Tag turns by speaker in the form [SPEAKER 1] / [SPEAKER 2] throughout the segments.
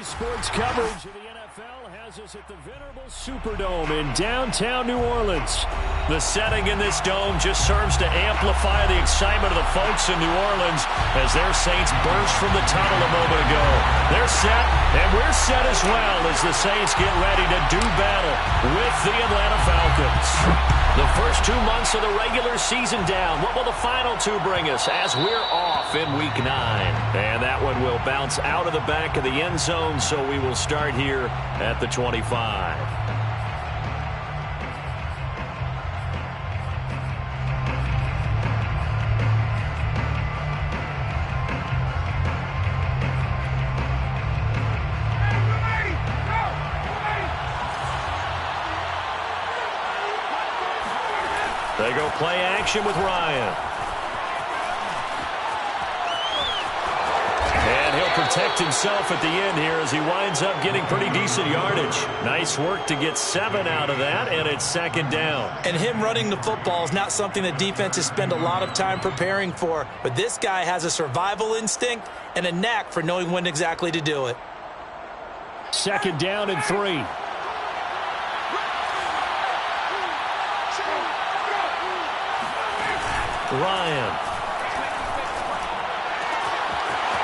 [SPEAKER 1] Sports coverage of the NFL has us at the venerable Superdome in downtown New Orleans. The setting in this dome just serves to amplify the excitement of the folks in New Orleans as their Saints burst from the tunnel a moment ago. They're set, and we're set as well as the Saints get ready to do battle with the Atlanta Falcons. The first 2 months of the regular season down. What will the final two bring us as we're off in Week 9? And that one will bounce out of the back of the end zone, so we will start here at the 25. They go play action with Ryan. And he'll protect himself at the end here as he winds up getting pretty decent yardage. Nice work to get 7 out of that, and it's second down.
[SPEAKER 2] And him running the football is not something that defenses spend a lot of time preparing for. But this guy has a survival instinct and a knack for knowing when exactly to do it.
[SPEAKER 1] Second down and 3. Ryan.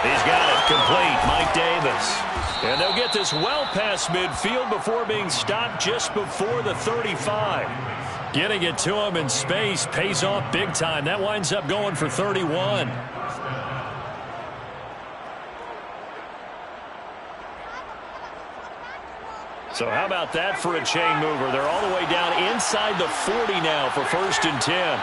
[SPEAKER 1] He's got it complete. Mike Davis. And they'll get this well past midfield before being stopped just before the 35. Getting it to him in space pays off big time. That winds up going for 31. So how about that for a chain mover? They're all the way down inside the 40 now for 1st and 10.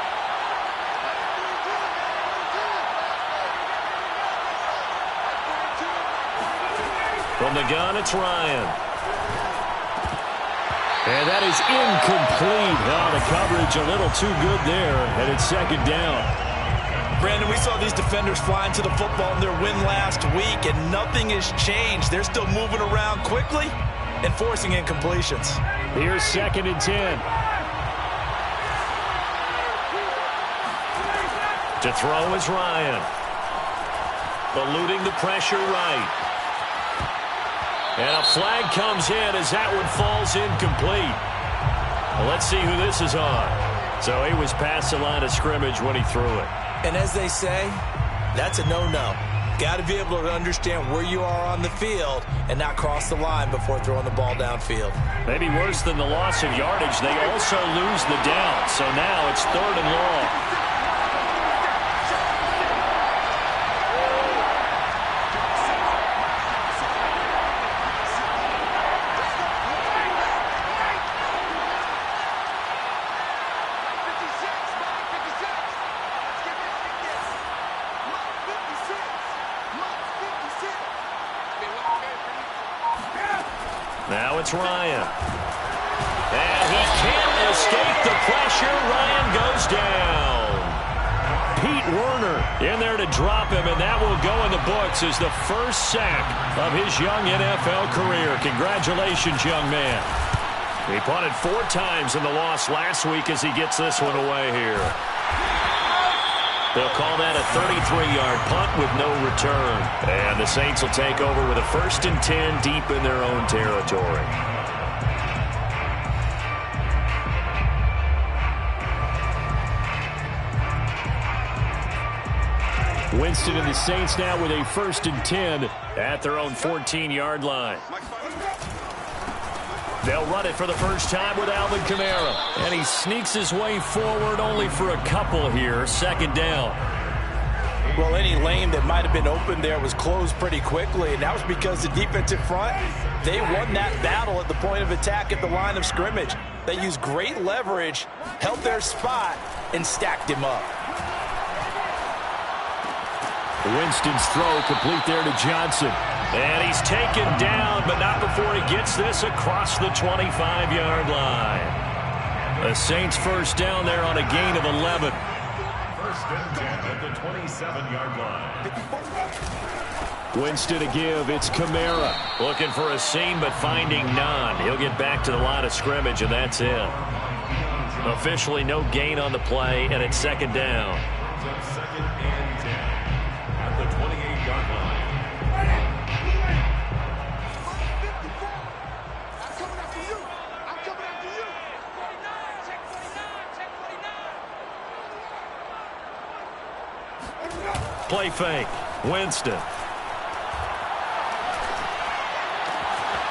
[SPEAKER 1] From the gun, it's Ryan. And that is incomplete. Oh, the coverage a little too good there, and it's second down.
[SPEAKER 2] Brandon, we saw these defenders flying to the football in their win last week, and nothing has changed. They're still moving around quickly and forcing incompletions.
[SPEAKER 1] Here's 2nd and 10. To throw is Ryan. Eluding the pressure right. And a flag comes in as that one falls incomplete. Well, let's see who this is on. So he was past the line of scrimmage when he threw it.
[SPEAKER 2] And as they say, that's a no-no. Got to be able to understand where you are on the field and not cross the line before throwing the ball downfield.
[SPEAKER 1] Maybe worse than the loss of yardage, they also lose the down. So now it's 3rd and long. Now it's Ryan. And he can't escape the pressure. Ryan goes down. Pete Werner in there to drop him, and that will go in the books as the first sack of his young NFL career. Congratulations, young man. He punted 4 times in the loss last week as he gets this one away here. They'll call that a 33-yard punt with no return. And the Saints will take over with a 1st and 10 deep in their own territory. Winston and the Saints now with a 1st and 10 at their own 14-yard line. They'll run it for the first time with Alvin Kamara. And he sneaks his way forward only for a couple here. 2nd down.
[SPEAKER 2] Well, any lane that might have been open there was closed pretty quickly, and that was because the defensive front, they won that battle at the point of attack at the line of scrimmage. They used great leverage, held their spot, and stacked him up.
[SPEAKER 1] Winston's throw complete there to Johnson. And he's taken down, but not before he gets this across the 25-yard line. The Saints first down there on a gain of 11.
[SPEAKER 3] 1st and 10 at the 27-yard line.
[SPEAKER 1] Winston to give. It's Kamara. Looking for a seam, but finding none. He'll get back to the line of scrimmage, and that's it. Officially no gain on the play, and it's 2nd down.
[SPEAKER 3] 2nd and 10 at the 28-yard line.
[SPEAKER 1] Play fake. Winston.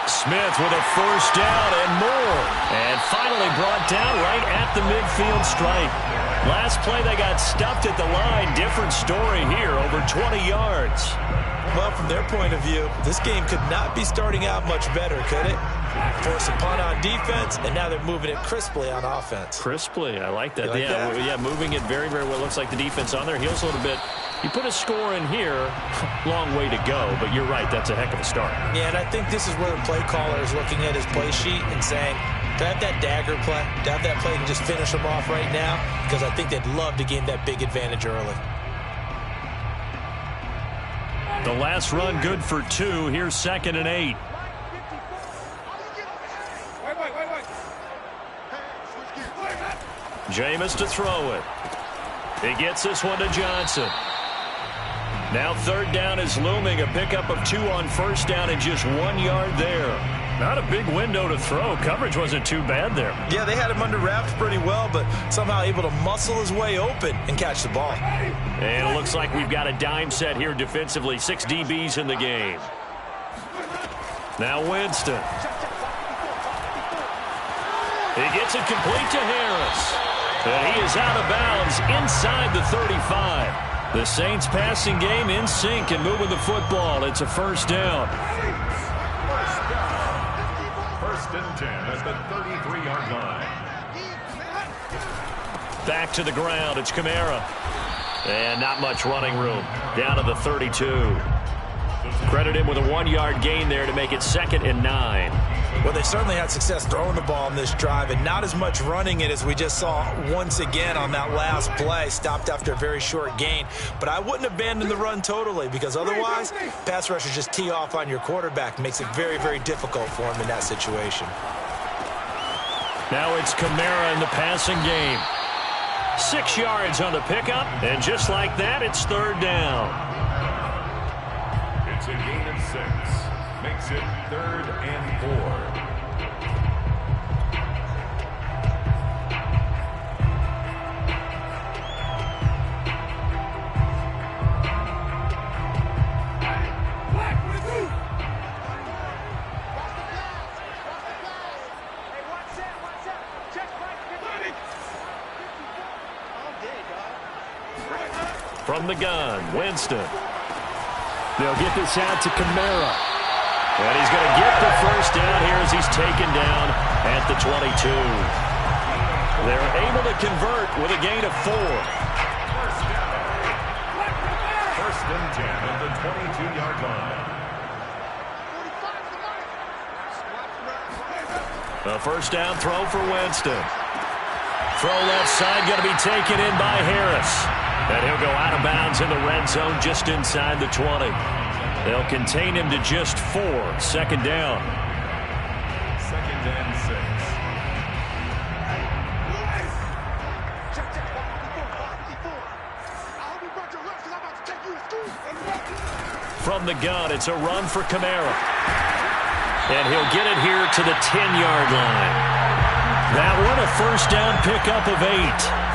[SPEAKER 1] Smith with a first down and more. And finally brought down right at the midfield stripe. Last play they got stuffed at the line. Different story here, over 20 yards.
[SPEAKER 2] Well, from their point of view, this game could not be starting out much better, could it? Force a punt on defense, and now they're moving it crisply on offense.
[SPEAKER 1] Crisply, I like that.
[SPEAKER 2] You like that?
[SPEAKER 1] Yeah, moving it very, very well. Looks like the defense on their heels a little bit. You put a score in here, long way to go, but you're right, that's a heck of a start.
[SPEAKER 2] Yeah, and I think this is where the play caller is looking at his play sheet and saying, do I have that dagger play? Do I have that play and just finish them off right now? Because I think they'd love to gain that big advantage early.
[SPEAKER 1] The last run good for 2. Here's 2nd and 8. Jameis to throw it. He gets this one to Johnson. Now 3rd down is looming. A pickup of 2 on 1st down and just 1 yard there. Not a big window to throw. Coverage wasn't too bad there.
[SPEAKER 2] Yeah, they had him under wraps pretty well, but somehow able to muscle his way open and catch the ball.
[SPEAKER 1] And it looks like we've got a dime set here defensively. 6 DBs in the game. Now Winston. He gets it complete to Harris. And he is out of bounds inside the 35. The Saints passing game in sync and moving the football. It's a 1st down.
[SPEAKER 3] 1st and 10 at the 33-yard line.
[SPEAKER 1] Back to the ground. It's Kamara. And not much running room. Down to the 32. Credit him with a 1-yard gain there to make it 2nd and 9.
[SPEAKER 2] Well, they certainly had success throwing the ball on this drive and not as much running it as we just saw once again on that last play. Stopped after a very short gain. But I wouldn't abandon the run totally because otherwise, pass rushers just tee off on your quarterback. Makes it very, very difficult for him in that situation.
[SPEAKER 1] Now it's Kamara in the passing game. 6 yards on the pickup, and just like that, it's 3rd down.
[SPEAKER 3] It's a gain of 6. Makes it 3rd and 4.
[SPEAKER 1] From the gun, Winston. They'll get this out to Kamara. And he's going to get the 1st down here as he's taken down at the 22. They're able to convert with a gain of 4.
[SPEAKER 3] 1st and 10 at the 22-yard line.
[SPEAKER 1] A 1st down throw for Winston. Throw left side going to be taken in by Harris. And he'll go out of bounds in the red zone just inside the 20. They'll contain him to just 4. 2nd down.
[SPEAKER 3] 2nd and 6.
[SPEAKER 1] From the gun, it's a run for Kamara. And he'll get it here to the 10-yard line. That one a 1st down pickup of 8.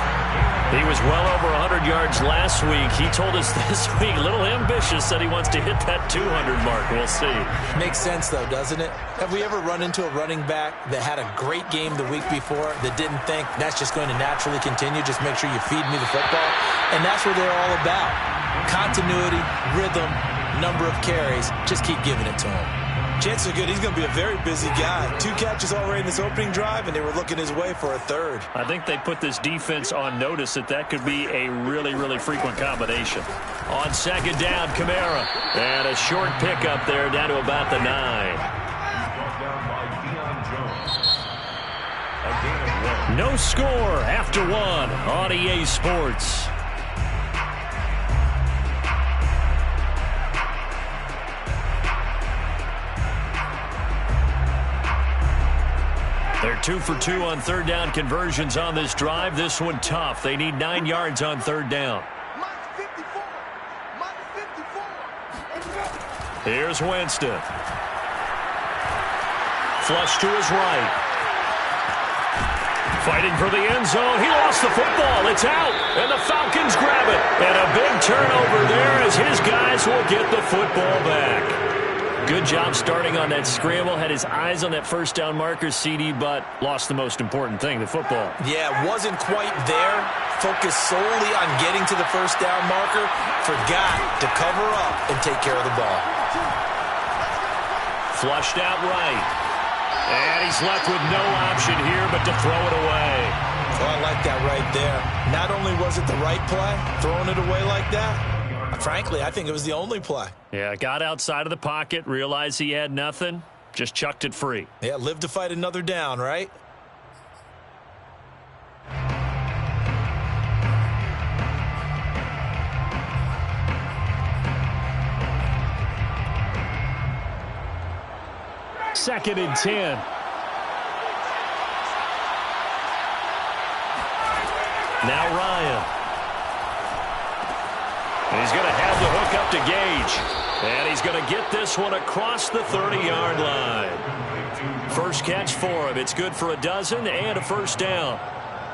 [SPEAKER 1] He was well over 100 yards last week. He told us this week, a little ambitious, that he wants to hit that 200 mark. We'll see. Makes
[SPEAKER 2] sense, though, doesn't it? Have we ever run into a running back that had a great game the week before that didn't think that's just going to naturally continue? Just make sure you feed me the football. And that's what they're all about. Continuity, rhythm, number of carries. Just keep giving it to him. Chances are good he's going to be a very busy guy. 2 catches already in this opening drive, and they were looking his way for a 3rd.
[SPEAKER 1] I think they put this defense on notice that could be a really, really frequent combination. On 2nd down, Kamara. And a short pickup there down to about the 9.
[SPEAKER 3] Brought down by Deion Jones. A gain of 1.
[SPEAKER 1] No score after 1 on EA Sports. They're 2 for 2 on 3rd down conversions on this drive. This one tough. They need 9 yards on 3rd down. Here's Winston. Flush to his right. Fighting for the end zone. He lost the football. It's out. And the Falcons grab it. And a big turnover there as his guys will get the football back. Good job starting on that scramble. Had his eyes on that first down marker, CD, but lost the most important thing, the football.
[SPEAKER 2] Yeah, wasn't quite there. Focused solely on getting to the first down marker. Forgot to cover up and take care of the ball.
[SPEAKER 1] Flushed out right. And he's left with no option here but to throw it away.
[SPEAKER 2] Well, I like that right there. Not only was it the right play, throwing it away like that, frankly, I think it was the only play.
[SPEAKER 1] Yeah, got outside of the pocket, realized he had nothing, just chucked it free.
[SPEAKER 2] Yeah, live to fight another down, right?
[SPEAKER 1] Second and 10. Now Ryan. And he's going to have the hook up to Gage. And he's going to get this one across the 30-yard line. First catch for him. It's good for a dozen and a first down.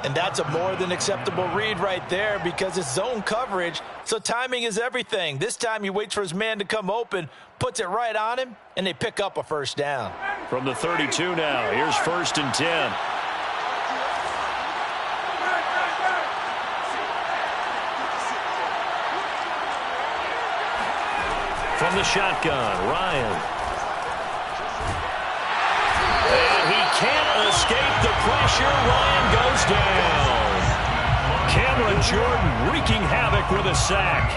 [SPEAKER 2] And that's a more than acceptable read right there because it's zone coverage, so timing is everything. This time he waits for his man to come open, puts it right on him, and they pick up a first down.
[SPEAKER 1] From the 32 now, here's first and 10. From the shotgun, Ryan. And he can't escape the pressure. Ryan goes down. Cameron Jordan wreaking havoc with a sack.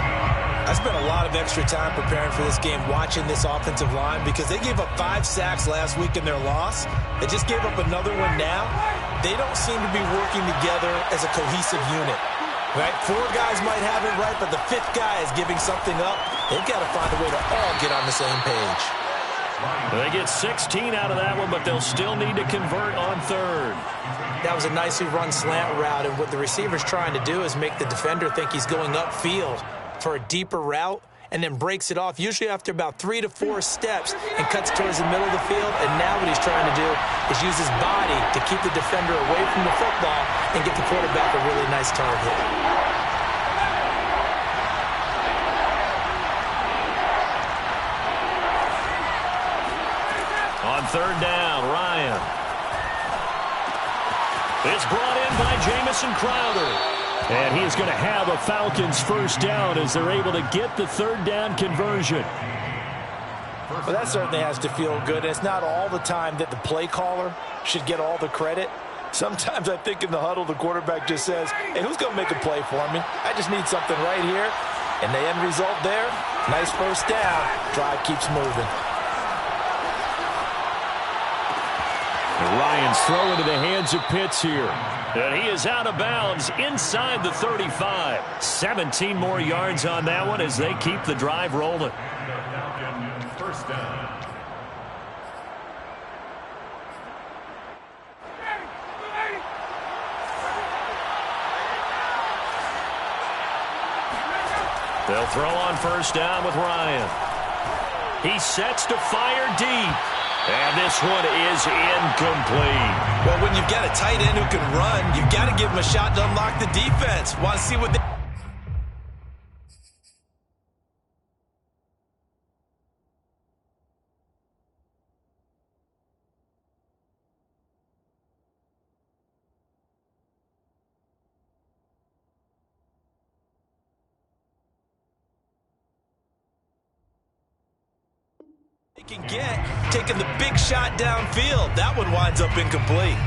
[SPEAKER 2] I spent a lot of extra time preparing for this game watching this offensive line because they gave up 5 sacks last week in their loss. They just gave up another one now. They don't seem to be working together as a cohesive unit. Right? 4 guys might have it right, but the 5th guy is giving something up. They've got to find a way to all get on the same page.
[SPEAKER 1] They get 16 out of that one, but they'll still need to convert on third.
[SPEAKER 2] That was a nicely run slant route, and what the receiver's trying to do is make the defender think he's going upfield for a deeper route and then breaks it off, usually after about 3 to 4 steps, and cuts towards the middle of the field. And now what he's trying to do is use his body to keep the defender away from the football and get the quarterback a really nice target.
[SPEAKER 1] On third down, Ryan. It's brought in by Jamison Crowder. And he is going to have a Falcons first down as they're able to get the third down conversion.
[SPEAKER 2] Well, that certainly has to feel good. It's not all the time that the play caller should get all the credit. Sometimes I think in the huddle, the quarterback just says, hey, who's going to make a play for me? I just need something right here. And the end result there, nice first down. Drive keeps moving.
[SPEAKER 1] Ryan's throw into the hands of Pitts here. And he is out of bounds inside the 35. 17 more yards on that one as they keep the drive rolling.
[SPEAKER 3] First down.
[SPEAKER 1] They'll throw on first down with Ryan. He sets to fire deep. And this one is incomplete.
[SPEAKER 2] Well, when you've got a tight end who can run, you've got to give him a shot to unlock the defense. Want to see what they... can get, taking the big shot downfield. That one winds up incomplete.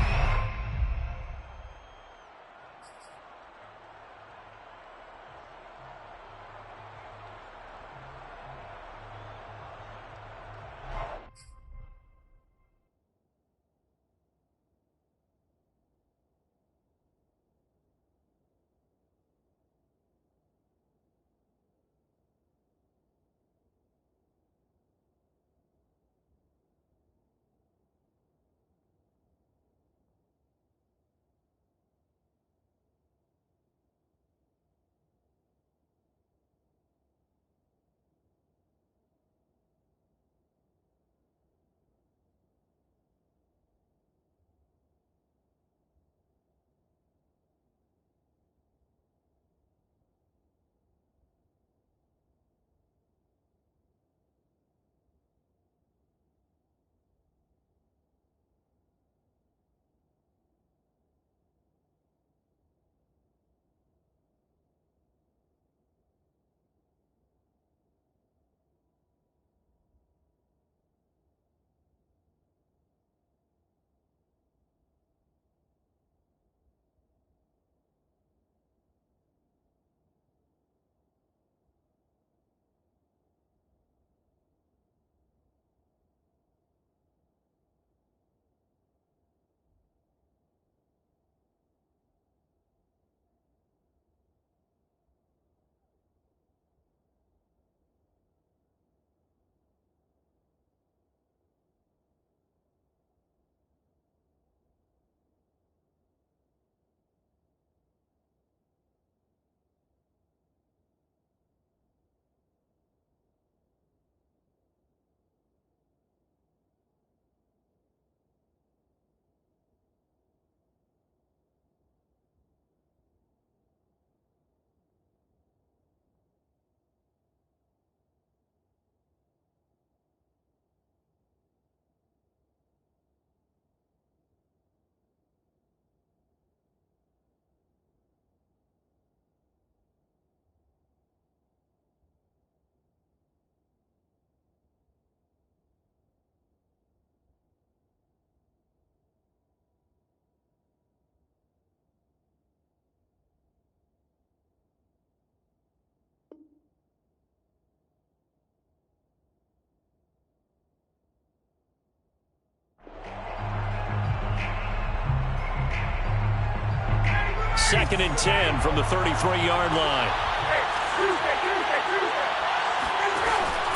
[SPEAKER 1] 2nd and 10 from the 33-yard line.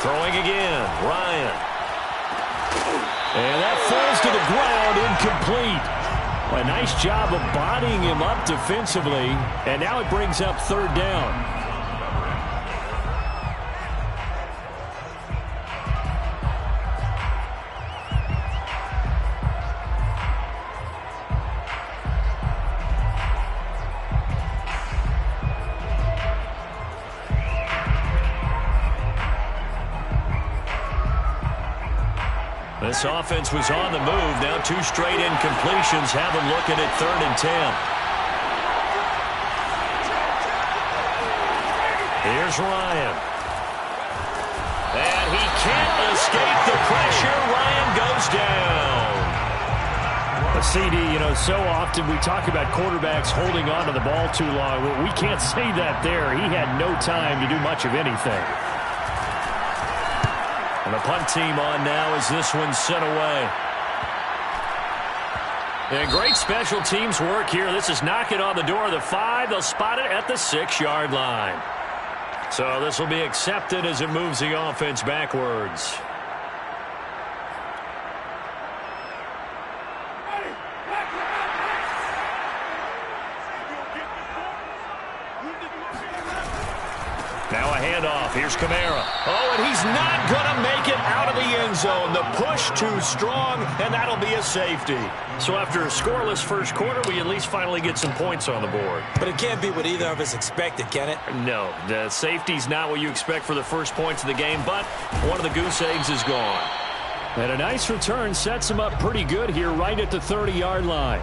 [SPEAKER 1] Throwing again, Ryan. And that falls to the ground, incomplete. A nice job of bodying him up defensively, and now it brings up 3rd down. This offense was on the move. Now 2 straight incompletions have them looking at 3rd and 10. Here's Ryan. And he can't escape the pressure. Ryan goes down. A CD, so often we talk about quarterbacks holding on to the ball too long. We can't say that there. He had no time to do much of anything. And the punt team on now as this one's sent away. And great special teams work here. This is knocking on the door of the 5. They'll spot it at the 6-yard line. So this will be accepted as it moves the offense backwards. Now a handoff. Here's Kamara. Oh, and he's not going to make it out of the end zone. The push too strong, and that'll be a safety. So after a scoreless first quarter, we at least finally get some points on the board.
[SPEAKER 2] But it can't be what either of us expected, can it?
[SPEAKER 1] No, the safety's not what you expect for the first points of the game, but one of the goose eggs is gone. And a nice return sets him up pretty good here right at the 30-yard line.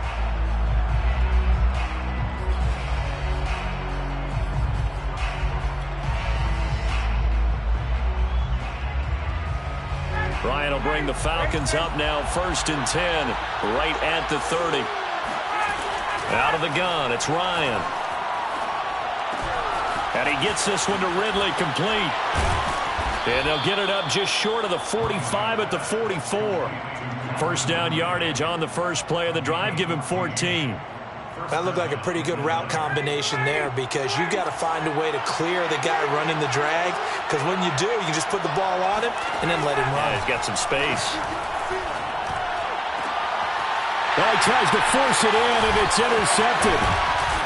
[SPEAKER 1] Ryan will bring the Falcons up now 1st and 10, right at the 30. Out of the gun, it's Ryan. And he gets this one to Ridley, complete. And they'll get it up just short of the 45 at the 44. First down yardage on the first play of the drive, give him 14.
[SPEAKER 2] That looked like a pretty good route combination there because you've got to find a way to clear the guy running the drag, because when you do, you just put the ball on him and then let him run.
[SPEAKER 1] Yeah, he's got some space. Well, he tries to force it in, and it's intercepted.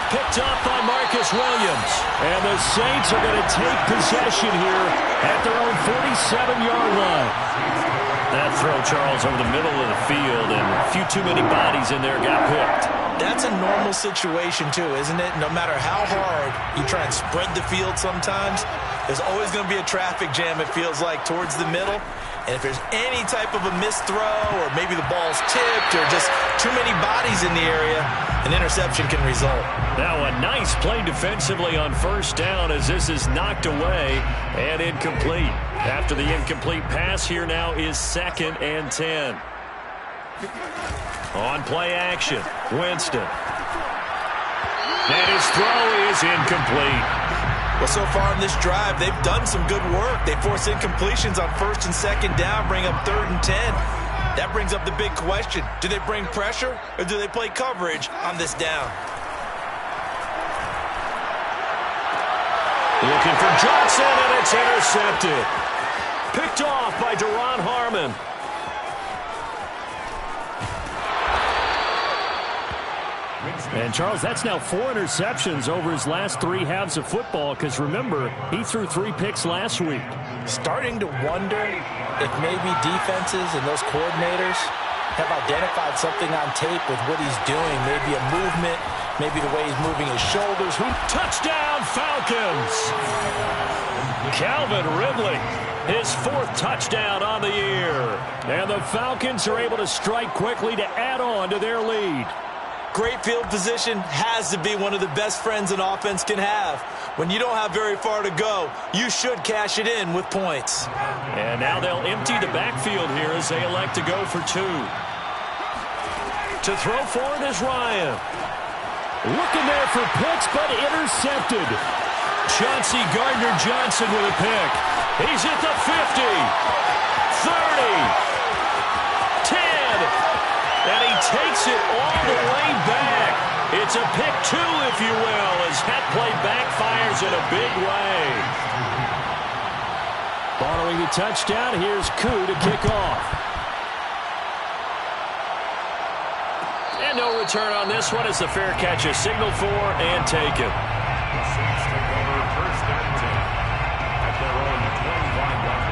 [SPEAKER 1] Picked up by Marcus Williams. And the Saints are going to take possession here at their own 47-yard line. That throw, Charles, over the middle of the field, and a few too many bodies in there got picked.
[SPEAKER 2] That's a normal situation, too, isn't it? No matter how hard you try and spread the field sometimes, there's always going to be a traffic jam, it feels like, towards the middle. And if there's any type of a missed throw or maybe the ball's tipped or just too many bodies in the area, an interception can result.
[SPEAKER 1] Now a nice play defensively on first down as this is knocked away and incomplete. After the incomplete pass, here now is 2nd and 10. On play action, Winston. And his throw is incomplete.
[SPEAKER 2] Well, so far in this drive, they've done some good work. They force incompletions on 1st and 2nd down, bring up 3rd and 10. That brings up the big question. Do they bring pressure or do they play coverage on this down?
[SPEAKER 1] Looking for Johnson, and it's intercepted. Picked off by Deron Harmon. And, Charles, that's now 4 interceptions over his last 3 halves of football because, remember, he threw 3 picks last week.
[SPEAKER 2] Starting to wonder if maybe defenses and those coordinators have identified something on tape with what he's doing. Maybe a movement, maybe the way he's moving his shoulders.
[SPEAKER 1] Touchdown, Falcons! Calvin Ridley, his 4th touchdown on the year. And the Falcons are able to strike quickly to add on to their lead.
[SPEAKER 2] Great field position has to be one of the best friends an offense can have. When you don't have very far to go, you should cash it in with points.
[SPEAKER 1] And now they'll empty the backfield here as they elect to go for 2. To throw for it is Ryan. Looking there for picks, but intercepted. Chauncey Gardner-Johnson with a pick. He's at the 50, 30, 10. And he takes it all the way back It's a pick two, if you will, as that play backfires in a big way. Following the touchdown, here's Koo to kick off. And no return on this one as the fair catch is signaled for and taken.
[SPEAKER 3] The Saints take over first and 10 at their own 25-yard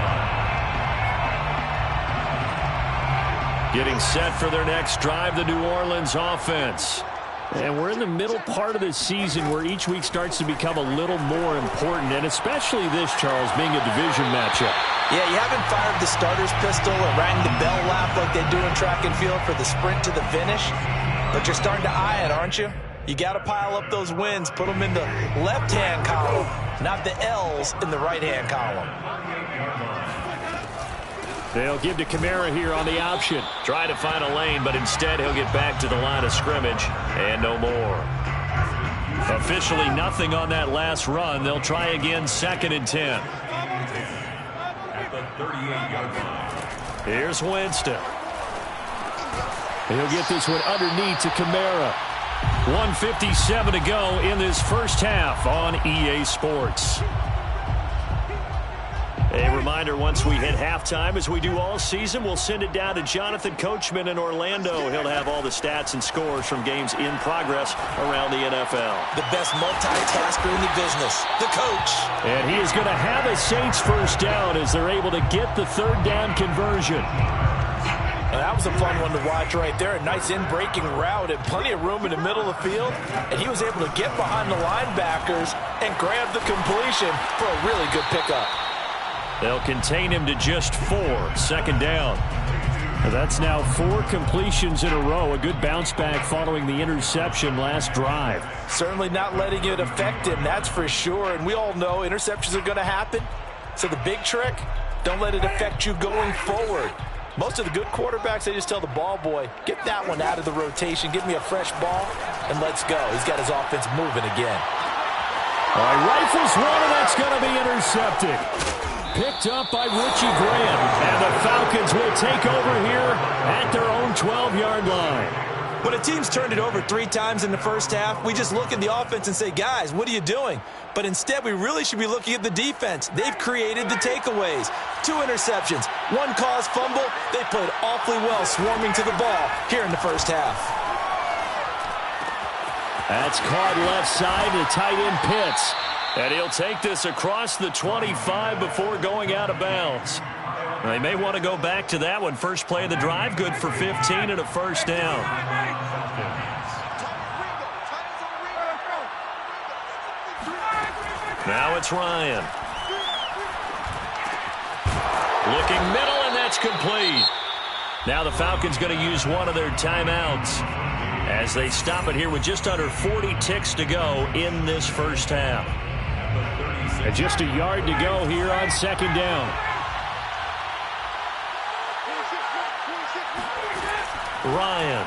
[SPEAKER 3] line.
[SPEAKER 1] Getting set for their next drive, the New Orleans offense. And we're in the middle part of the season where each week starts to become a little more important, and especially this, Charles, being a division matchup.
[SPEAKER 2] Yeah, you haven't fired the starter's pistol or rang the bell lap like they do in track and field for the sprint to the finish, but you're starting to eye it, aren't you? You got to pile up those wins, put them in the left-hand column, not the L's in the right-hand column.
[SPEAKER 1] They'll give to Kamara here on the option. Try to find a lane, but instead he'll get back to the line of scrimmage and no more. Officially nothing on that last run. They'll try again, 2nd and 10.
[SPEAKER 3] At the 38-yard line.
[SPEAKER 1] Here's Winston. He'll get this one underneath to Kamara. 1:57 to go in this first half on EA Sports. A reminder, once we hit halftime, as we do all season, we'll send it down to Jonathan Coachman in Orlando. He'll have all the stats and scores from games in progress around the NFL.
[SPEAKER 2] The best multitasker in the business, the coach.
[SPEAKER 1] And he is going to have a Saints first down as they're able to get the 3rd down conversion.
[SPEAKER 2] That was a fun one to watch right there. A nice in-breaking route and plenty of room in the middle of the field. And he was able to get behind the linebackers and grab the completion for a really good pickup.
[SPEAKER 1] They'll contain him to just 4, 2nd down. That's now 4 completions in a row. A good bounce back following the interception last drive.
[SPEAKER 2] Certainly not letting it affect him, that's for sure. And we all know interceptions are going to happen. So the big trick, don't let it affect you going forward. Most of the good quarterbacks, they just tell the ball boy, get that one out of the rotation, give me a fresh ball, and let's go. He's got his offense moving again.
[SPEAKER 1] All right, rifles one, and that's going to be intercepted. Picked up by Richie Graham. And the Falcons will take over here at their own 12-yard line.
[SPEAKER 2] When a team's turned it over 3 times in the first half, we just look at the offense and say, guys, what are you doing? But instead, we really should be looking at the defense. They've created the takeaways. 2 interceptions, 1 caused fumble. They played awfully well swarming to the ball here in the first half.
[SPEAKER 1] That's caught left side to tight end Pitts. And he'll take this across the 25 before going out of bounds. They may want to go back to that one. First play of the drive, good for 15 and a first down. Now it's Ryan. Looking middle, and that's complete. Now the Falcons going to use one of their timeouts as they stop it here with just under 40 ticks to go in this first half. And just a yard to go here on 2nd down. Ryan.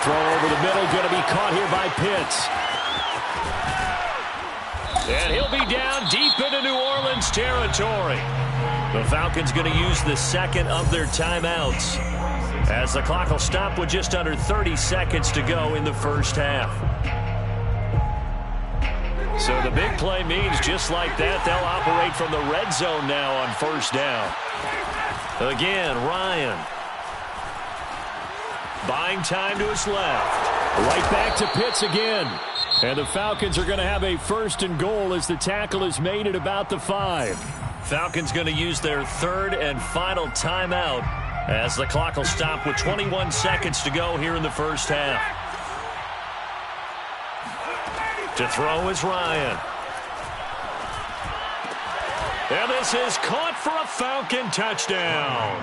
[SPEAKER 1] Throw over the middle, going to be caught here by Pitts. And he'll be down deep into New Orleans territory. The Falcons going to use the 2nd of their timeouts as the clock will stop with just under 30 seconds to go in the first half. So the big play means just like that, they'll operate from the red zone now on first down. Again, Ryan. Buying time to his left. Right back to Pitts again. And the Falcons are going to have a 1st and goal as the tackle is made at about the 5. Falcons going to use their 3rd and final timeout as the clock will stop with 21 seconds to go here in the first half. To throw is Ryan. And this is caught for a Falcon touchdown.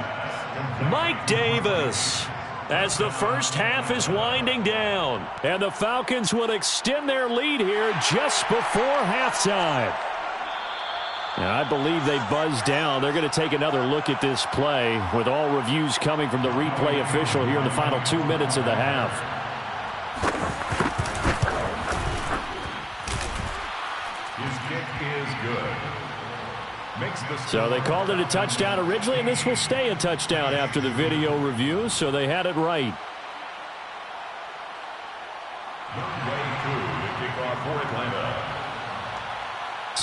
[SPEAKER 1] Mike Davis. As the first half is winding down. And the Falcons will extend their lead here just before halftime. And I believe they buzzed down. They're going to take another look at this play with all reviews coming from the replay official here in the final 2 minutes of the half.
[SPEAKER 3] His kick is good.
[SPEAKER 1] So they called it a touchdown originally, and this will stay a touchdown after the video review, so they had it right.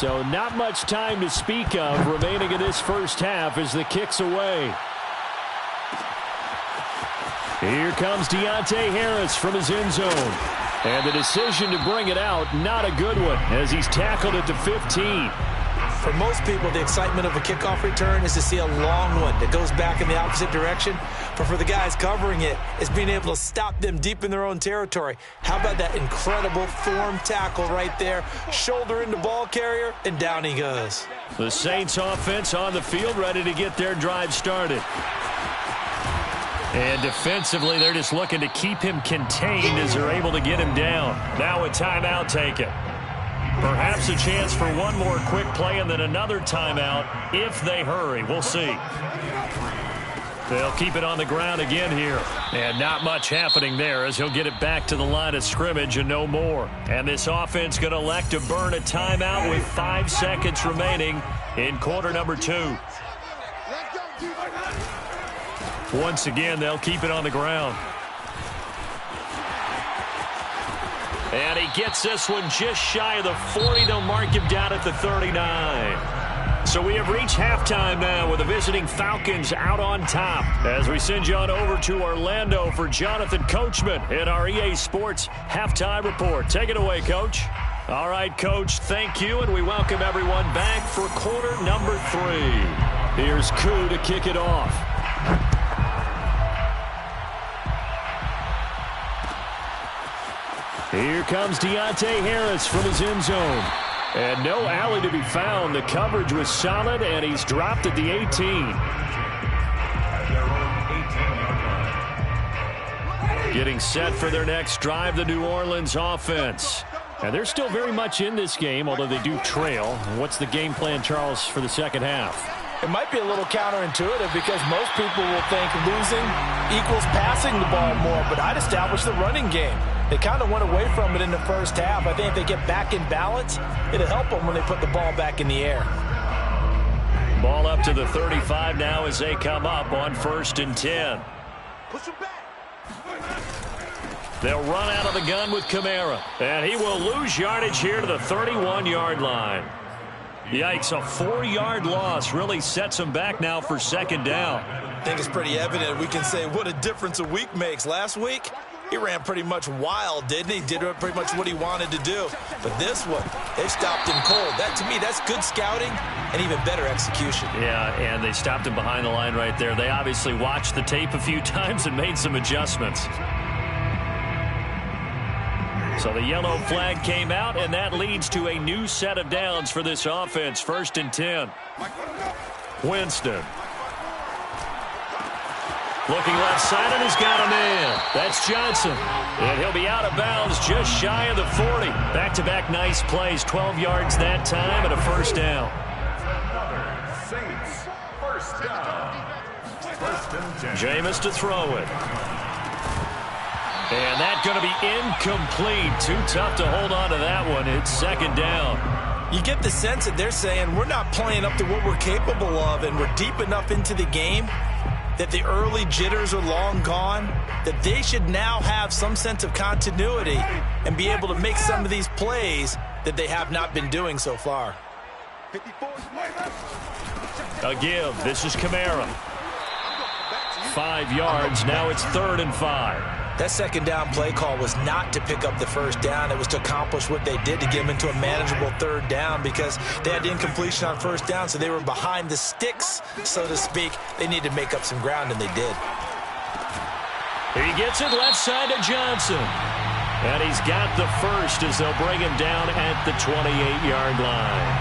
[SPEAKER 1] So not much time to speak of remaining in this first half as the kick's away. Here comes Deontay Harris from his end zone. And the decision to bring it out, not a good one, as he's tackled at the 15.
[SPEAKER 2] For most people, the excitement of a kickoff return is to see a long one that goes back in the opposite direction. But for the guys covering it, it's being able to stop them deep in their own territory. How about that incredible form tackle right there? Shoulder into ball carrier, and down he goes.
[SPEAKER 1] The Saints offense on the field, ready to get their drive started. And defensively, they're just looking to keep him contained as they're able to get him down. Now a timeout taken. Perhaps a chance for one more quick play and then another timeout if they hurry. We'll see. They'll keep it on the ground again here. And not much happening there as he'll get it back to the line of scrimmage and no more. And this offense going to elect to burn a timeout with 5 seconds remaining in quarter number 2. Once again, they'll keep it on the ground. And he gets this one just shy of the 40. They'll mark him down at the 39. So we have reached halftime now with the visiting Falcons out on top. As we send you on over to Orlando for Jonathan Coachman in our EA Sports Halftime Report. Take it away, Coach. All right, Coach, thank you, and we welcome everyone back for quarter number 3. Here's Koo to kick it off. Here comes Deontay Harris from his end zone. And no alley to be found. The coverage was solid, and he's dropped at the 18. Getting set for their next drive, the New Orleans offense. And they're still very much in this game, although they do trail. What's the game plan, Charles, for the second half?
[SPEAKER 2] It might be a little counterintuitive because most people will think losing equals passing the ball more, but I'd establish the running game. They kind of went away from it in the first half. I think if they get back in balance, it'll help them when they put the ball back in the air.
[SPEAKER 1] Ball up to the 35 now as they come up on 1st and 10.
[SPEAKER 3] Push him back.
[SPEAKER 1] They'll run out of the gun with Kamara. And he will lose yardage here to the 31-yard line. Yikes, a 4-yard loss really sets him back now for 2nd down.
[SPEAKER 2] I think it's pretty evident. We can say what a difference a week makes. Last week, he ran pretty much wild, didn't he? Did pretty much what he wanted to do. But this one, they stopped him cold. That, to me, that's good scouting and even better execution.
[SPEAKER 1] Yeah, and they stopped him behind the line right there. They obviously watched the tape a few times and made some adjustments. So the yellow flag came out, and that leads to a new set of downs for this offense. 1st and 10. Winston. Looking left side, and he's got a man. That's Johnson. And he'll be out of bounds just shy of the 40. Back-to-back nice plays. 12 yards that time and a 1st down.
[SPEAKER 3] Saints, 1st down. 1st and 10.
[SPEAKER 1] Jameis to throw it. And that's going to be incomplete. Too tough to hold on to that one. It's 2nd down.
[SPEAKER 2] You get the sense that they're saying we're not playing up to what we're capable of, and we're deep enough into the game that the early jitters are long gone, that they should now have some sense of continuity and be able to make some of these plays that they have not been doing so far.
[SPEAKER 1] A give. This is Kamara. 5 yards. Now it's 3rd and 5.
[SPEAKER 2] That 2nd down play call was not to pick up the 1st down. It was to accomplish what they did to get them into a manageable 3rd down because they had the incompletion on 1st down, so they were behind the sticks, so to speak. They needed to make up some ground, and they did.
[SPEAKER 1] He gets it left side to Johnson. And he's got the 1st as they'll bring him down at the 28-yard line.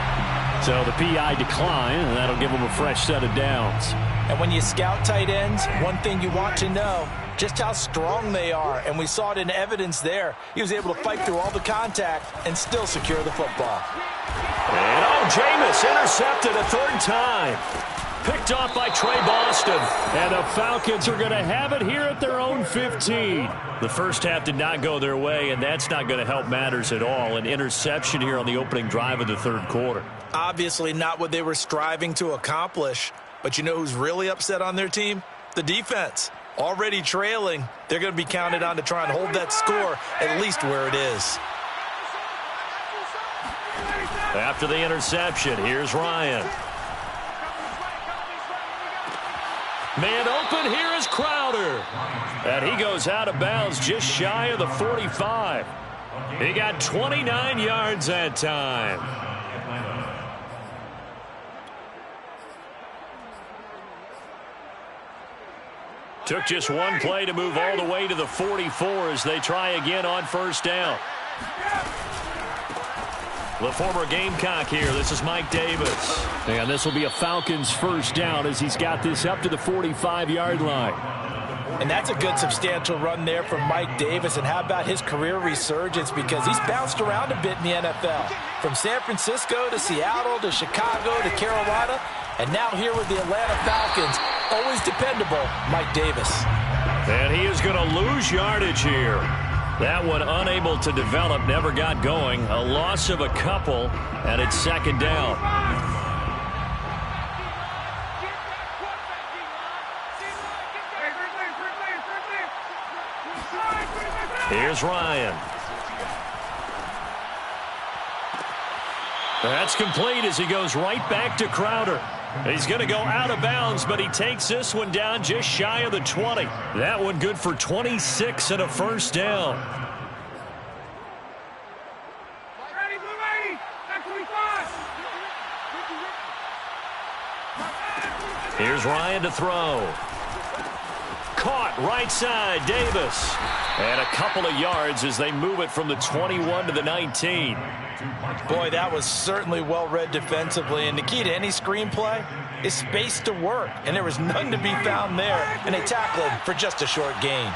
[SPEAKER 1] So the PI decline, and that'll give him a fresh set of downs.
[SPEAKER 2] And when you scout tight ends, one thing you want to know, just how strong they are. And we saw it in evidence there. He was able to fight through all the contact and still secure the football.
[SPEAKER 1] And Jameis intercepted a 3rd time. Picked off by Trey Boston. And the Falcons are going to have it here at their own 15. The first half did not go their way, and that's not going to help matters at all. An interception here on the opening drive of the 3rd quarter.
[SPEAKER 2] Obviously not what they were striving to accomplish. But you know who's really upset on their team? The defense. Already trailing, they're going to be counted on to try and hold that score at least where it is.
[SPEAKER 1] After the interception, here's Ryan. Man open, here is Crowder. And he goes out of bounds just shy of the 45. He got 29 yards that time. Took just one play to move all the way to the 44 as they try again on first down. The former Gamecock here. This is Mike Davis. And this will be a Falcons first down as he's got this up to the 45-yard line.
[SPEAKER 2] And that's a good substantial run there from Mike Davis. And how about his career resurgence? Because he's bounced around a bit in the NFL. From San Francisco to Seattle to Chicago to Carolina. And now here with the Atlanta Falcons. Always dependable, Mike Davis.
[SPEAKER 1] And he is going to lose yardage here. That one unable to develop, never got going. A loss of a couple, and it's second down. Here's Ryan. That's complete as he goes right back to Crowder. He's going to go out of bounds, but he takes this one down just shy of the 20. That one good for 26 and a first down. Here's Ryan to throw. Caught right side, Davis. And a couple of yards as they move it from the 21 to the 19.
[SPEAKER 2] Boy, that was certainly well read defensively. And the key to any screenplay is space to work. And there was none to be found there. And they tackled him for just a short gain.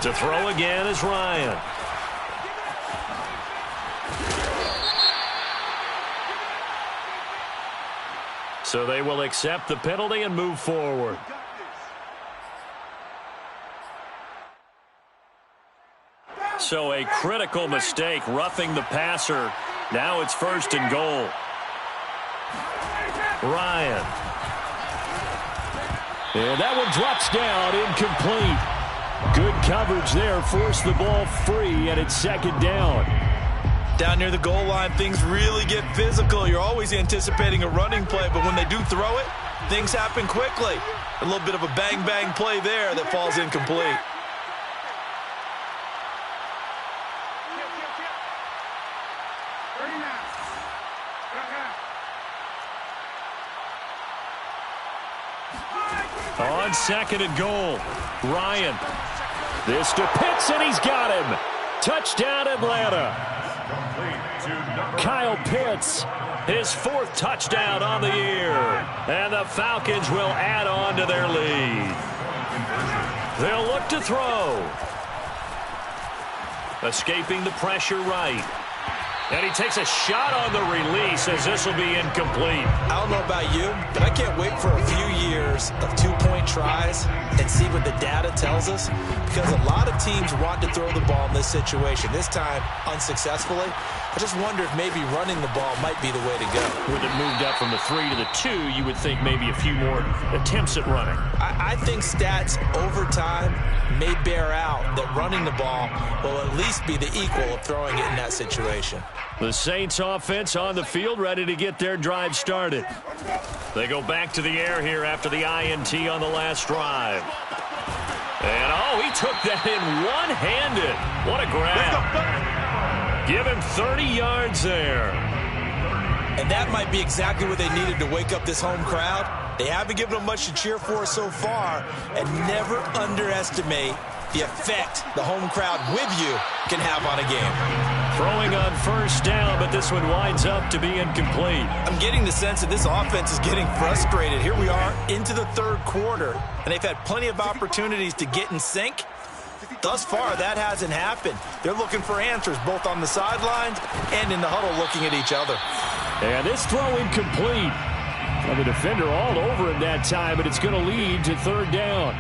[SPEAKER 1] To throw again is Ryan. So they will accept the penalty and move forward. So a critical mistake, roughing the passer. Now it's first and goal. Ryan. And that one drops down, incomplete. Good coverage there, forced the ball free, and it's second down.
[SPEAKER 2] Down near the goal line, things really get physical. You're always anticipating a running play, but when they do throw it, things happen quickly. A little bit of a bang-bang play there that falls incomplete.
[SPEAKER 1] On second and goal, Ryan. This to Pitts, and he's got him. Touchdown, Atlanta. Kyle Pitts, his fourth touchdown on the year. And the Falcons will add on to their lead. They'll look to throw. Escaping the pressure right. And he takes a shot on the release as this will be incomplete.
[SPEAKER 2] I don't know about you, but I can't wait for a few years of two-point tries and see what the data tells us. Because a lot of teams want to throw the ball in this situation. This time, unsuccessfully. I just wonder if maybe running the ball might be the way to go.
[SPEAKER 1] With it moved up from the 3 to the 2, you would think maybe a few more attempts at running.
[SPEAKER 2] I think stats over time may bear out that running the ball will at least be the equal of throwing it in that situation.
[SPEAKER 1] The Saints offense on the field, ready to get their drive started. They go back to the air here after the INT on the last drive. And, oh, he took that in one-handed. What a grab. Give him 30 yards there.
[SPEAKER 2] And that might be exactly what they needed to wake up this home crowd. They haven't given them much to cheer for so far, and never underestimate the effect the home crowd with you can have on a game.
[SPEAKER 1] Throwing on first down, but this one winds up to be incomplete.
[SPEAKER 2] I'm getting the sense that this offense is getting frustrated. Here we are into the third quarter, and they've had plenty of opportunities to get in sync. Thus far, that hasn't happened. They're looking for answers both on the sidelines and in the huddle looking at each other.
[SPEAKER 1] And this throw incomplete. And the defender all over him that time, but it's going to lead to third down.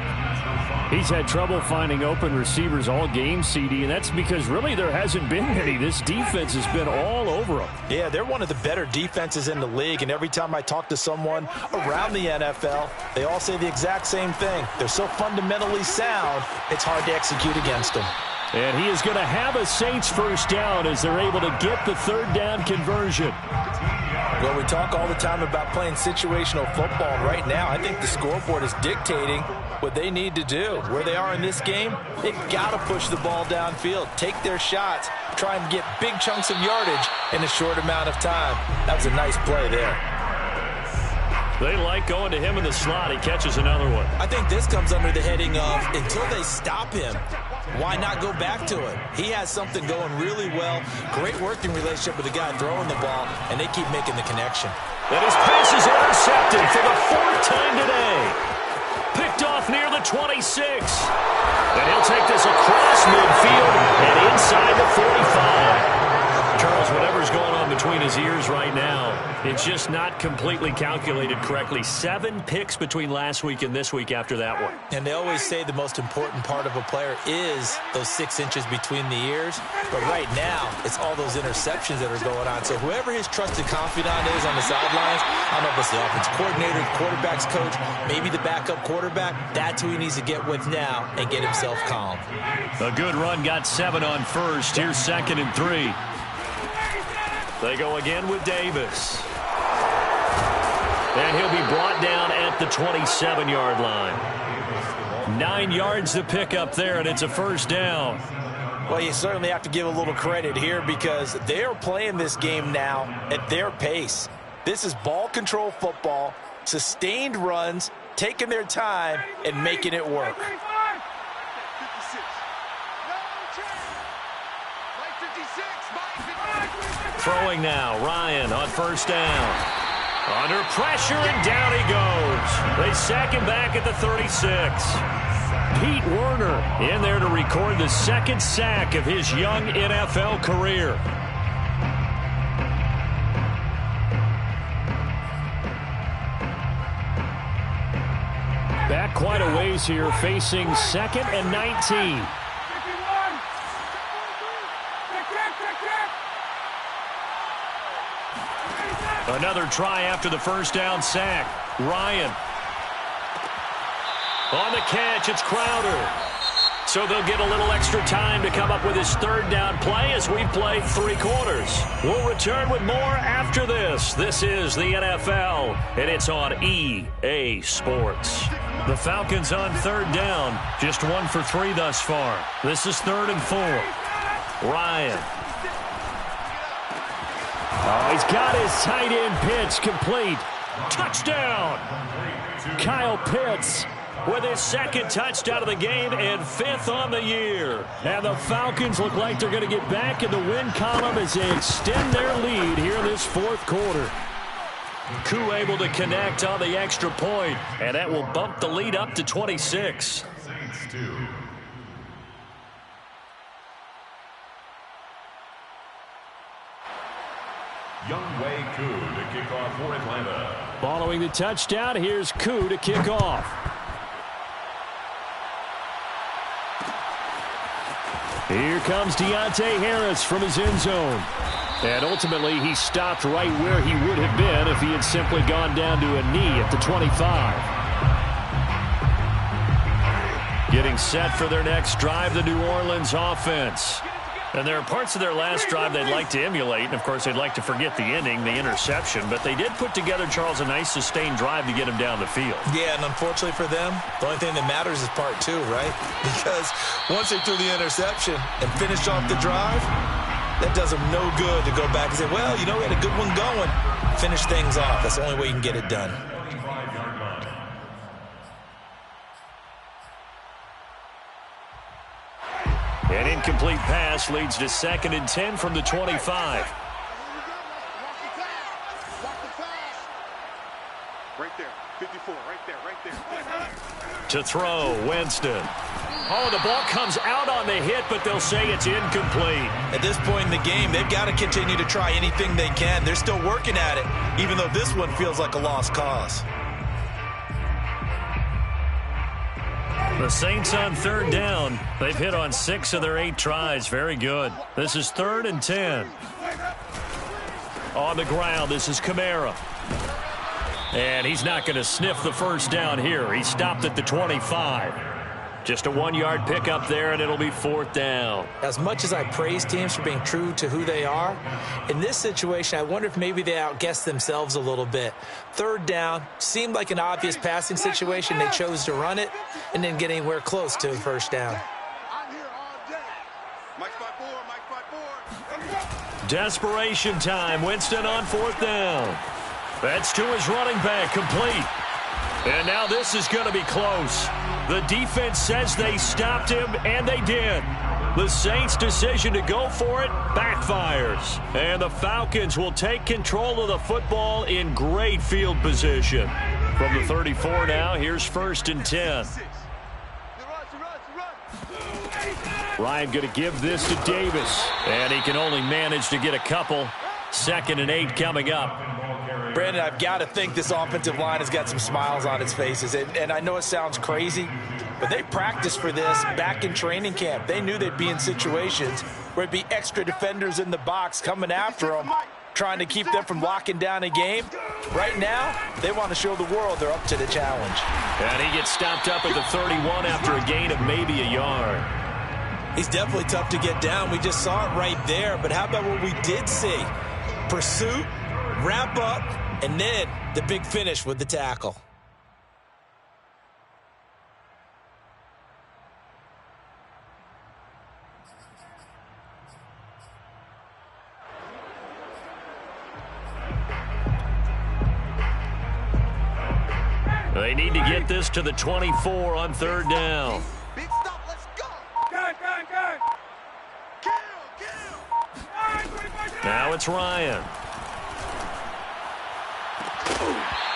[SPEAKER 1] He's had trouble finding open receivers all game, CD, and that's because really there hasn't been any. This defense has been all over them.
[SPEAKER 2] Yeah, they're one of the better defenses in the league, and every time I talk to someone around the NFL, they all say the exact same thing. They're so fundamentally sound, it's hard to execute against them.
[SPEAKER 1] And he is going to have a Saints first down as they're able to get the third down conversion.
[SPEAKER 2] Well, we talk all the time about playing situational football. Right now, I think the scoreboard is dictating what they need to do. Where they are in this game, they've got to push the ball downfield, take their shots, try and get big chunks of yardage in a short amount of time. That was a nice play there.
[SPEAKER 1] They like going to him in the slot. He catches another one.
[SPEAKER 2] I think this comes under the heading of until they stop him, why not go back to it? He has something going really well. Great working relationship with the guy throwing the ball, and they keep making the connection.
[SPEAKER 1] And his pass is intercepted for the fourth time today. Picked off near the 26. And he'll take this across midfield and inside the 45. Charles, whatever's going on between his ears right now, it's just not completely calculated correctly. 7 picks between last week and this week after that one.
[SPEAKER 2] And they always say the most important part of a player is those 6 inches between the ears. But right now, it's all those interceptions that are going on. So whoever his trusted confidant is on the sidelines, I don't know if it's the offensive coordinator, the quarterback's coach, maybe the backup quarterback, that's who he needs to get with now and get himself calm.
[SPEAKER 1] A good run, got 7 on first. Here's 2nd and 3. They go again with Davis. And he'll be brought down at the 27-yard line. 9 yards to pick up there, and it's a first down.
[SPEAKER 2] Well, you certainly have to give a little credit here because they are playing this game now at their pace. This is ball control football, sustained runs, taking their time, and making it work.
[SPEAKER 1] Throwing now, Ryan on first down. Under pressure, and down he goes. They sack him back at the 36. Pete Werner in there to record the 2nd sack of his young NFL career. Back quite a ways here, facing 2nd and 19. Another try after the first down sack. Ryan. On the catch, it's Crowder. So they'll get a little extra time to come up with his 3rd down play as we've played 3 quarters. We'll return with more after this. This is the NFL, and it's on EA Sports. The Falcons on 3rd down. Just 1 for 3 thus far. This is 3rd and 4. Ryan. Oh, he's got his tight end pitch complete. Touchdown! Kyle Pitts with his 2nd touchdown of the game and 5th on the year. And the Falcons look like they're going to get back in the win column as they extend their lead here in this 4th quarter. Koo able to connect on the extra point, and that will bump the lead up to 26.
[SPEAKER 3] Younghoe Koo to kick off for Atlanta.
[SPEAKER 1] Following the touchdown, here's Koo to kick off. Here comes Deontay Harris from his end zone. And ultimately, he stopped right where he would have been if he had simply gone down to a knee at the 25. Getting set for their next drive, the New Orleans offense. And there are parts of their last drive they'd like to emulate. And, of course, they'd like to forget the ending, the interception. But they did put together, Charles, a nice sustained drive to get him down the field.
[SPEAKER 2] Yeah, and unfortunately for them, the only thing that matters is part 2, right? Because once they threw the interception and finished off the drive, that does them no good to go back and say, well, you know, we had a good one going. Finish things off. That's the only way you can get it done.
[SPEAKER 1] An incomplete pass leads to 2nd and 10 from the 25.
[SPEAKER 4] Right there, 54, right there.
[SPEAKER 1] To throw, Winston. Oh, the ball comes out on the hit, but they'll say it's incomplete.
[SPEAKER 2] At this point in the game, they've got to continue to try anything they can. They're still working at it, even though this one feels like a lost cause.
[SPEAKER 1] The Saints on 3rd down. They've hit on 6 of their 8 tries. Very good. This is 3rd and 10. On the ground, this is Kamara. And he's not going to sniff the first down here. He stopped at the 25. Just a 1-yard pickup there, and it'll be 4th down.
[SPEAKER 2] As much as I praise teams for being true to who they are, in this situation, I wonder if maybe they outguessed themselves a little bit. 3rd down, seemed like an obvious passing situation. They chose to run it and didn't get anywhere close to a 1st down.
[SPEAKER 1] Desperation time. Winston on 4th down. That's to his running back, complete. And now this is going to be close. The defense says they stopped him, and they did. The Saints' decision to go for it backfires. And the Falcons will take control of the football in great field position. From the 34 now, here's 1st and 10. Ryan going to give this to Davis. And he can only manage to get a couple. 2nd and 8 coming up.
[SPEAKER 2] Brandon, I've got to think this offensive line has got some smiles on its faces. And I know it sounds crazy, but they practiced for this back in training camp. They knew they'd be in situations where it'd be extra defenders in the box coming after them, trying to keep them from locking down a game. Right now, they want to show the world they're up to the challenge.
[SPEAKER 1] And he gets stopped up at the 31 after a gain of maybe a yard.
[SPEAKER 2] He's definitely tough to get down. We just saw it right there. But how about what we did see? Pursuit, wrap up, and then the big finish with the tackle.
[SPEAKER 1] They need to get this to the 24 on 3rd down.
[SPEAKER 4] Big stop, let's go. Go.
[SPEAKER 1] Now it's Ryan.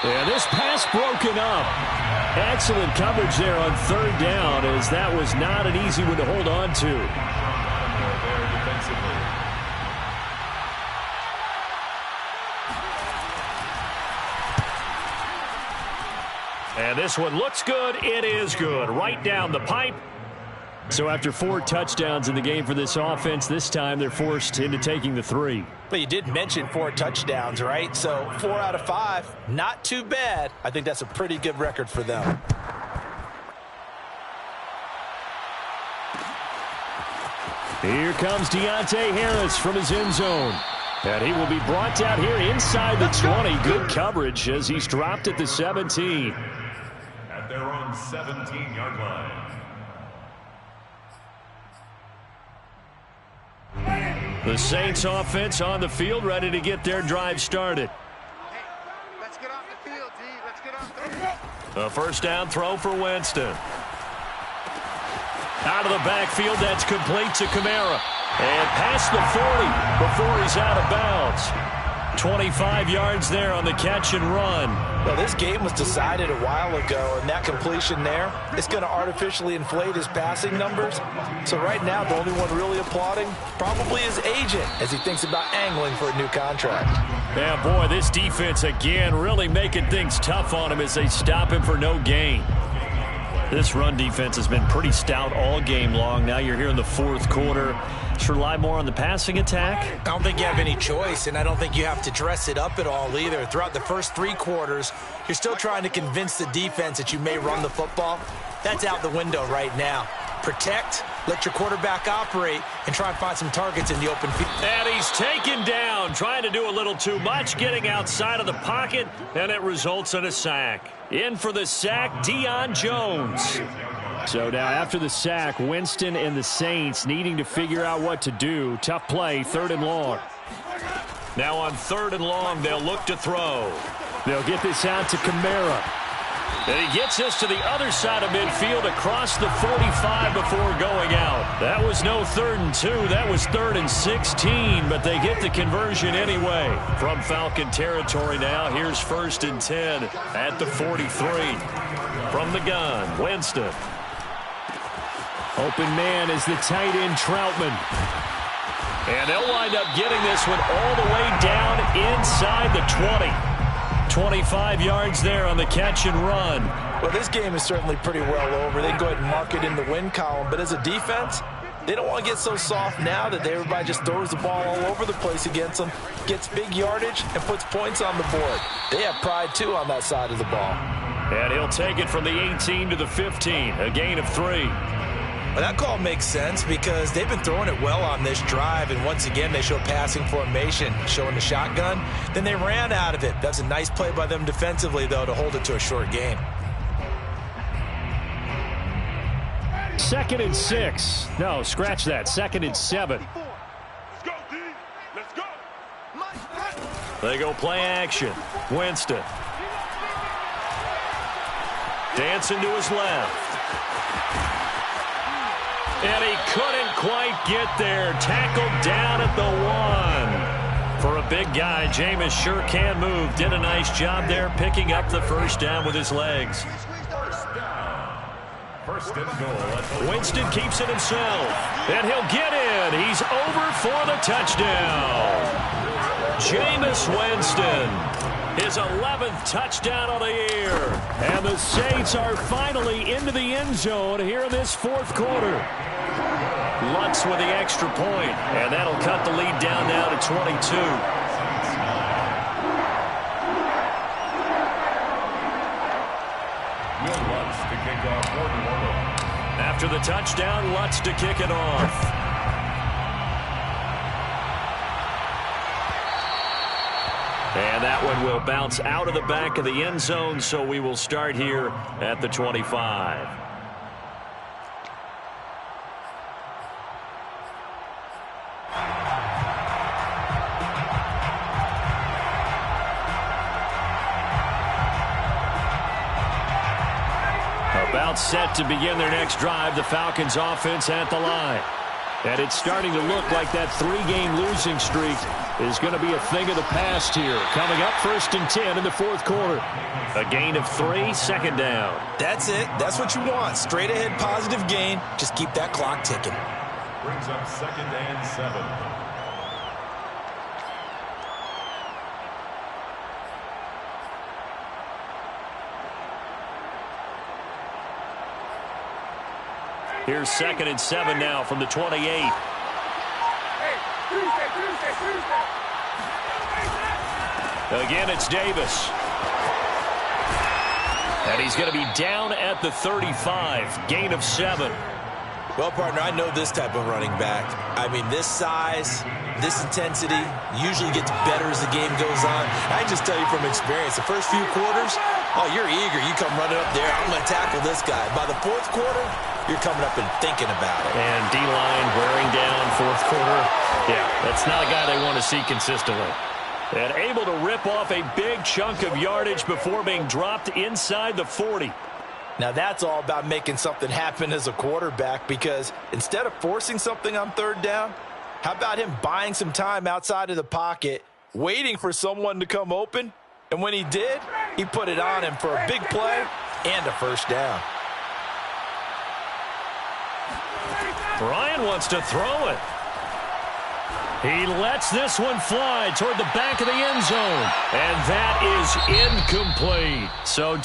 [SPEAKER 1] And this pass broken up. Excellent coverage there on 3rd down, as that was not an easy one to hold on to. And this one looks good. It is good. Right down the pipe. So after 4 touchdowns in the game for this offense, this time they're forced into taking the 3.
[SPEAKER 2] But you did mention 4 touchdowns, right? So 4 out of 5, not too bad. I think that's a pretty good record for them.
[SPEAKER 1] Here comes Deontay Harris from his end zone. And he will be brought down here inside the 20. Good coverage as he's dropped at the 17.
[SPEAKER 3] At their own 17-yard line.
[SPEAKER 1] The Saints offense on the field, ready to get their drive started.
[SPEAKER 4] Hey, let's get off the field, D. Let's get off the field.
[SPEAKER 1] A 1st down throw for Winston. Out of the backfield, that's complete to Kamara. And past the 40 before he's out of bounds. 25 yards there on the catch and run.
[SPEAKER 2] Well, this game was decided a while ago, and that completion there is going to artificially inflate his passing numbers. So right now, the only one really applauding probably his agent as he thinks about angling for a new contract.
[SPEAKER 1] Yeah, boy, this defense again really making things tough on him as they stop him for no gain. This run defense has been pretty stout all game long. Now you're here in the 4th quarter. Just rely more on the passing attack?
[SPEAKER 2] I don't think you have any choice, and I don't think you have to dress it up at all either. Throughout the first 3 quarters, you're still trying to convince the defense that you may run the football. That's out the window right now. Protect, let your quarterback operate, and try and find some targets in the open field.
[SPEAKER 1] And he's taken down, trying to do a little too much, getting outside of the pocket, and it results in a sack. In for the sack, Deion Jones. So now after the sack, Winston and the Saints needing to figure out what to do. Tough play, 3rd and long. Now on 3rd and long, they'll look to throw. They'll get this out to Kamara. And he gets this to the other side of midfield across the 45 before going out. That was no 3rd and 2. That was 3rd and 16, but they get the conversion anyway. From Falcon territory now, here's 1st and 10 at the 43. From the gun, Winston. Open man is the tight end, Troutman. And they'll wind up getting this one all the way down inside the 20. 25 yards there on the catch and run.
[SPEAKER 2] Well, this game is certainly pretty well over. They can go ahead and mark it in the win column. But as a defense, they don't want to get so soft now that everybody just throws the ball all over the place against them, gets big yardage, and puts points on the board. They have pride, too, on that side of the ball.
[SPEAKER 1] And he'll take it from the 18 to the 15, a gain of 3.
[SPEAKER 2] Well, that call makes sense because they've been throwing it well on this drive, and once again they show passing formation, showing the shotgun. Then they ran out of it. That's a nice play by them defensively, though, to hold it to a short gain.
[SPEAKER 1] 2nd and 6. No, scratch that. 2nd and 7.
[SPEAKER 4] Let's go, D. Let's go.
[SPEAKER 1] They go play action. Winston. Dancing to his left. And he couldn't quite get there. Tackled down at the 1. For a big guy, Jameis sure can move. Did a nice job there picking up the first down with his legs.
[SPEAKER 3] First and goal.
[SPEAKER 1] Winston keeps it himself. And he'll get in. He's over for the touchdown. Jameis Winston. His 11th touchdown of the year. And the Saints are finally into the end zone here in this 4th quarter. Lutz with the extra point, and that'll cut the lead down now to 22.
[SPEAKER 3] Will Lutz to kick off for New Orleans.
[SPEAKER 1] After the touchdown, Lutz to kick it off. And that one will bounce out of the back of the end zone, so we will start here at the 25. About set to begin their next drive, the Falcons offense at the line. And it's starting to look like that 3-game losing streak is going to be a thing of the past here. Coming up 1st and 10 in the 4th quarter. A gain of 3, 2nd down.
[SPEAKER 2] That's it. That's what you want. Straight ahead positive gain. Just keep that clock ticking.
[SPEAKER 3] Brings up 2nd and 7.
[SPEAKER 1] Here's 2nd and 7 now from the 28. Again, it's Davis. And he's going to be down at the 35. Gain of 7.
[SPEAKER 2] Well, partner, I know this type of running back. I mean, this size, this intensity usually gets better as the game goes on. I can just tell you from experience, the first few quarters, oh, you're eager. You come running up there, I'm going to tackle this guy. By the 4th quarter, you're coming up and thinking about it.
[SPEAKER 1] And D-line wearing down 4th quarter. Yeah, that's not a guy they want to see consistently. And able to rip off a big chunk of yardage before being dropped inside the 40.
[SPEAKER 2] Now, that's all about making something happen as a quarterback, because instead of forcing something on 3rd down, how about him buying some time outside of the pocket, waiting for someone to come open, and when he did, he put it on him for a big play and a 1st down.
[SPEAKER 1] Ryan wants to throw it. He lets this one fly toward the back of the end zone. And that is incomplete. So